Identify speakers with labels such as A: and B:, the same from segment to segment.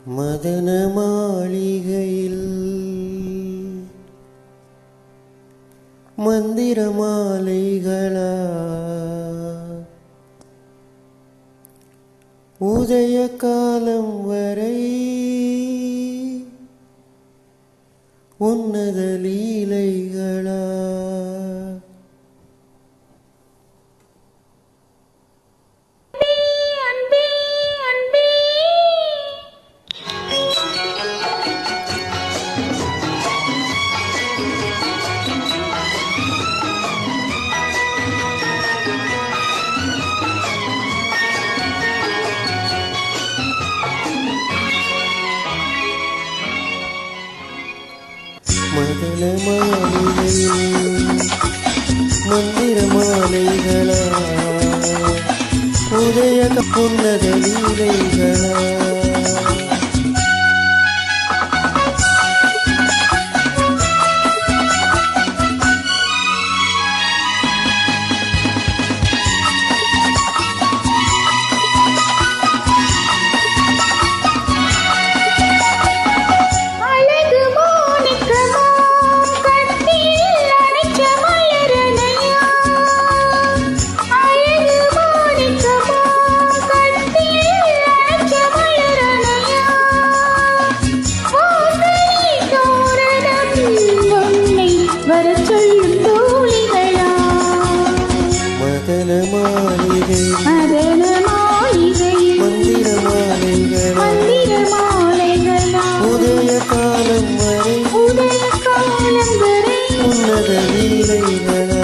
A: மதன மாளிகையில் மந்திர மாலைகளா உதய காலம் வரை உன்னத லீலைகளா மதன மாளிகையில் மந்திர மாலைகளா உதய புன்னத லீலைகளா மதன மாளிகை மந்திர மாலைகளா உதய காலம் வரை உன்னத லீலைகளா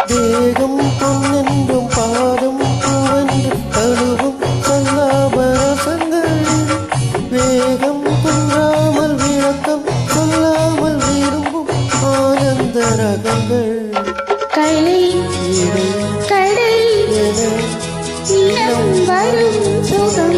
A: தேகம் பொன்னென்றும் பாதம் பூவென்று தழுவும் சொல்லாபரசங்கள் வேகம் குன்றாமல் விளக்கம் சொல்லாமல் விரும்பும் ஆனந்த ரகங்கள்
B: கலை கடை என வரும் சுகம்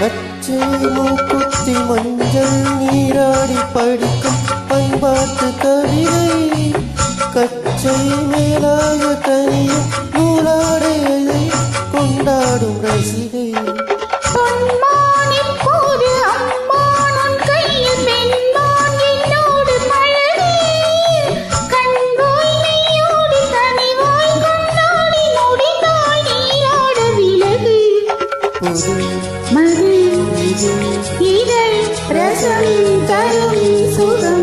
A: பச்சை மூக்குத்தி மஞ்சள் நீராடி படிக்கும் பண்பாட்டு கவிதை கச்சை மேலாக தனியும் நூலாடையை கொண்டாடும் ரசிகை
B: இதழ் ரசம் தரும் சுகம்